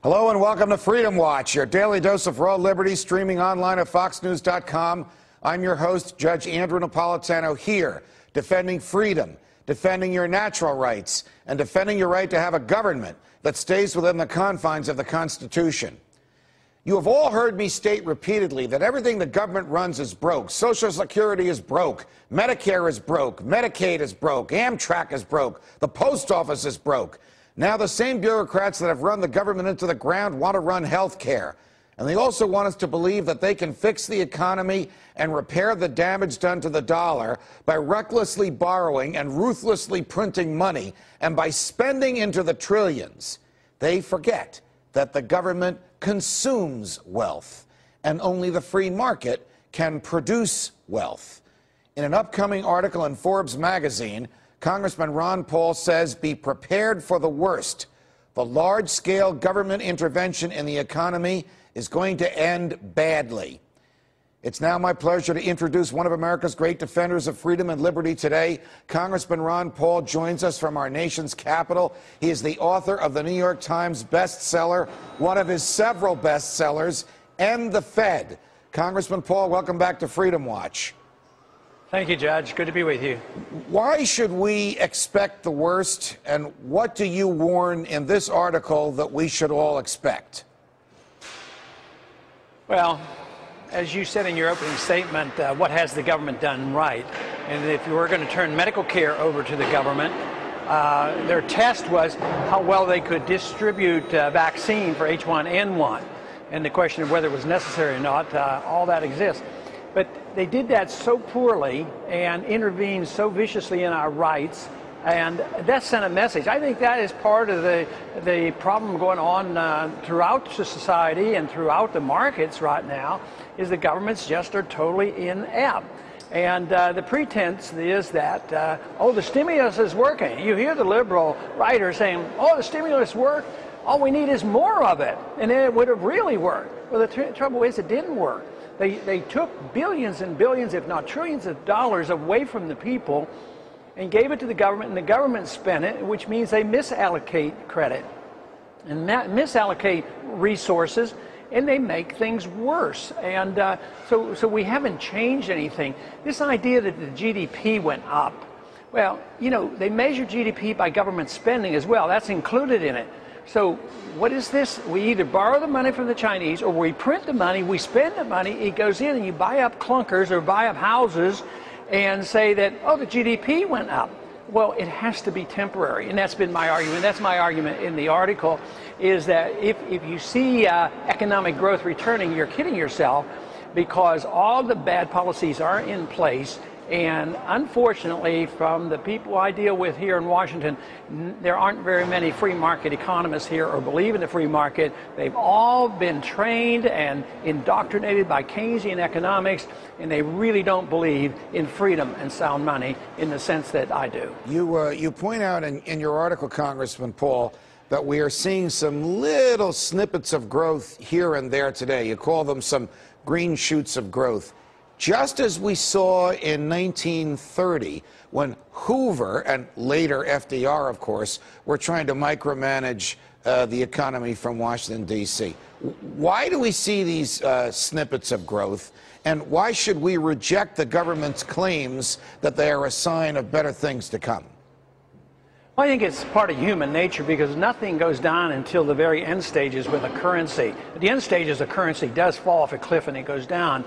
Hello and welcome to Freedom Watch, your daily dose of raw liberty, streaming online at foxnews.com. I'm your host, Judge Andrew Napolitano, here defending freedom, defending your natural rights, and defending your right to have a government that stays within the confines of the Constitution. You have all heard me state repeatedly that everything the government runs is broke. Social Security is broke. Medicare is broke. Medicaid is broke. Amtrak is broke. The post office is broke. Now the same bureaucrats that have run the government into the ground want to run health care. And they also want us to believe that they can fix the economy and repair the damage done to the dollar by recklessly borrowing and ruthlessly printing money and by spending into the trillions. They forget that the government consumes wealth, and only the free market can produce wealth. In an upcoming article in Forbes magazine, Congressman Ron Paul says, be prepared for the worst. The large-scale government intervention in the economy is going to end badly. It's now my pleasure to introduce one of America's great defenders of freedom and liberty today. Congressman Ron Paul joins us from our nation's capital. He is the author of the New York Times bestseller, one of his several bestsellers, End the Fed. Congressman Paul, welcome back to Freedom Watch. Thank you, Judge. Good to be with you. Why should we expect the worst, and what do you warn in this article that we should all expect? Well, as you said in your opening statement, what has the government done right? And if you were going to turn medical care over to the government, their test was how well they could distribute vaccine for H1N1. And the question of whether it was necessary or not, all that exists. But they did that so poorly and intervened so viciously in our rights, and that sent a message. I think that is part of the problem going on throughout society and throughout the markets right now, is the governments just are totally inept. And the pretense is that, oh, the stimulus is working. You hear the liberal writers saying, oh, the stimulus worked. All we need is more of it, and then it would have really worked. Well, the trouble is it didn't work. They took billions and billions, if not trillions of dollars away from the people and gave it to the government, and the government spent it, which means they misallocate credit and misallocate resources, and they make things worse. And so we haven't changed anything. This idea that the GDP went up, well, you know, they measure GDP by government spending as well. That's included in it. So what is this? We either borrow the money from the Chinese, or we print the money, we spend the money, it goes in and you buy up clunkers or buy up houses and say that, oh, the GDP went up. Well, it has to be temporary, and that's been my argument. That's my argument in the article, is that if you see economic growth returning, you're kidding yourself, because all the bad policies are in place. And unfortunately, from the people I deal with here in Washington, there aren't very many free market economists here or believe in the free market. They've all been trained and indoctrinated by Keynesian economics, and they really don't believe in freedom and sound money in the sense that I do. You point out in your article, Congressman Paul, that we are seeing some little snippets of growth here and there today. You call them some green shoots of growth. Just as we saw in 1930, when Hoover, and later FDR, of course, were trying to micromanage the economy from Washington, D.C. Why do we see these snippets of growth, and why should we reject the government's claims that they are a sign of better things to come? Well, I think it's part of human nature, because nothing goes down until the very end stages with a currency. At the end stages, the currency does fall off a cliff and it goes down.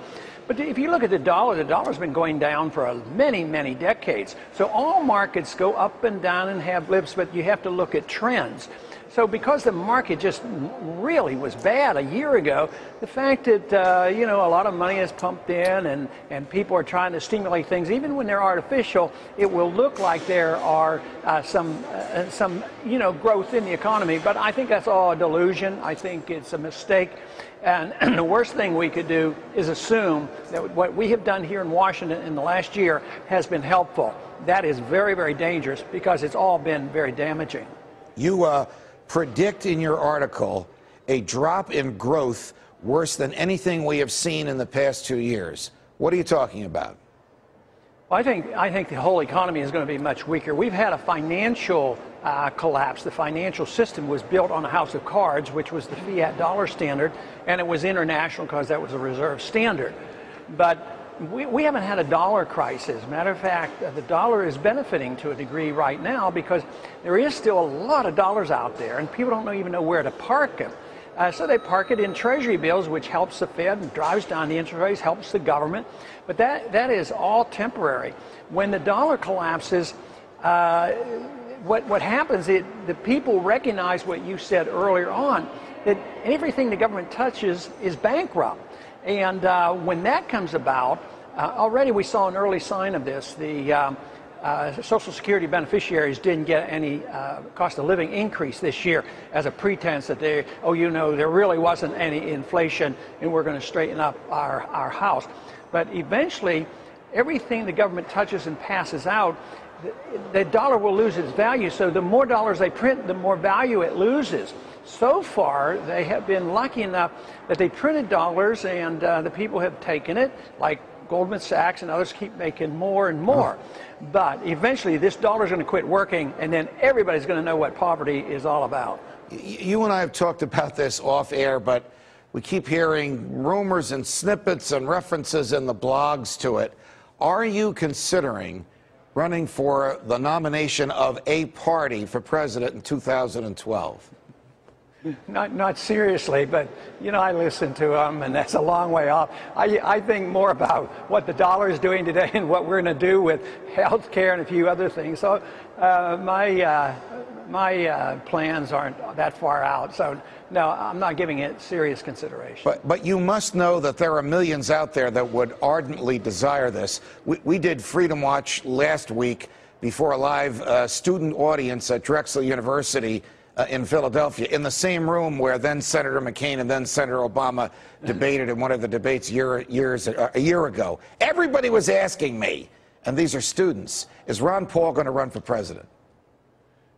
But if you look at the dollar's been going down for many, many decades. So all markets go up and down and have blips, but you have to look at trends. So because the market just really was bad a year ago, the fact that, you know, a lot of money is pumped in and people are trying to stimulate things, even when they're artificial, it will look like there are some, you know, growth in the economy. But I think that's all a delusion. I think it's a mistake. And the worst thing we could do is assume that what we have done here in Washington in the last year has been helpful. That is very, very dangerous, because it's all been very damaging. You predict in your article a drop in growth worse than anything we have seen in the past 2 years. What are you talking about? Well, I think the whole economy is going to be much weaker. We've had a financial collapsed. The financial system was built on a house of cards, which was the fiat dollar standard, and it was international because that was a reserve standard. But we haven't had a dollar crisis. Matter of fact, the dollar is benefiting to a degree right now because there is still a lot of dollars out there, and people don't even know where to park them. So they park it in Treasury bills, which helps the Fed and drives down the interest rates, helps the government. But that is all temporary. When the dollar collapses, what happens is the people recognize what you said earlier on, that everything the government touches is bankrupt. And when that comes about, already we saw an early sign of this. The Social Security beneficiaries didn't get any cost of living increase this year as a pretense that there really wasn't any inflation and we're going to straighten up our house. But eventually, everything the government touches and passes out, the dollar will lose its value. So the more dollars they print, the more value it loses. So far, they have been lucky enough that they printed dollars and the people have taken it, like Goldman Sachs and others keep making more and more. But eventually, this dollar is going to quit working, and then everybody's going to know what poverty is all about. You and I have talked about this off air, but we keep hearing rumors and snippets and references in the blogs to it. Are you considering running for the nomination of a party for president in 2012? Not seriously, but I listen to them, and that's a long way off. I think more about what the dollar is doing today and what we're going to do with health care and a few other things. So my plans aren't that far out. So no, I'm not giving it serious consideration. But you must know that there are millions out there that would ardently desire this. We did Freedom Watch last week before a live student audience at Drexel University in Philadelphia, in the same room where then Senator McCain and then Senator Obama debated in one of the debates a year ago. Everybody was asking me, and these are students, is Ron Paul going to run for president?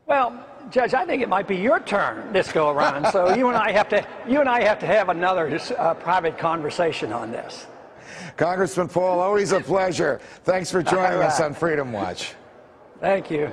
Well, Judge, I think it might be your turn this go around. So you and I have to have another private conversation on this. Congressman Paul, always a pleasure. Thanks for joining us on Freedom Watch. Thank you.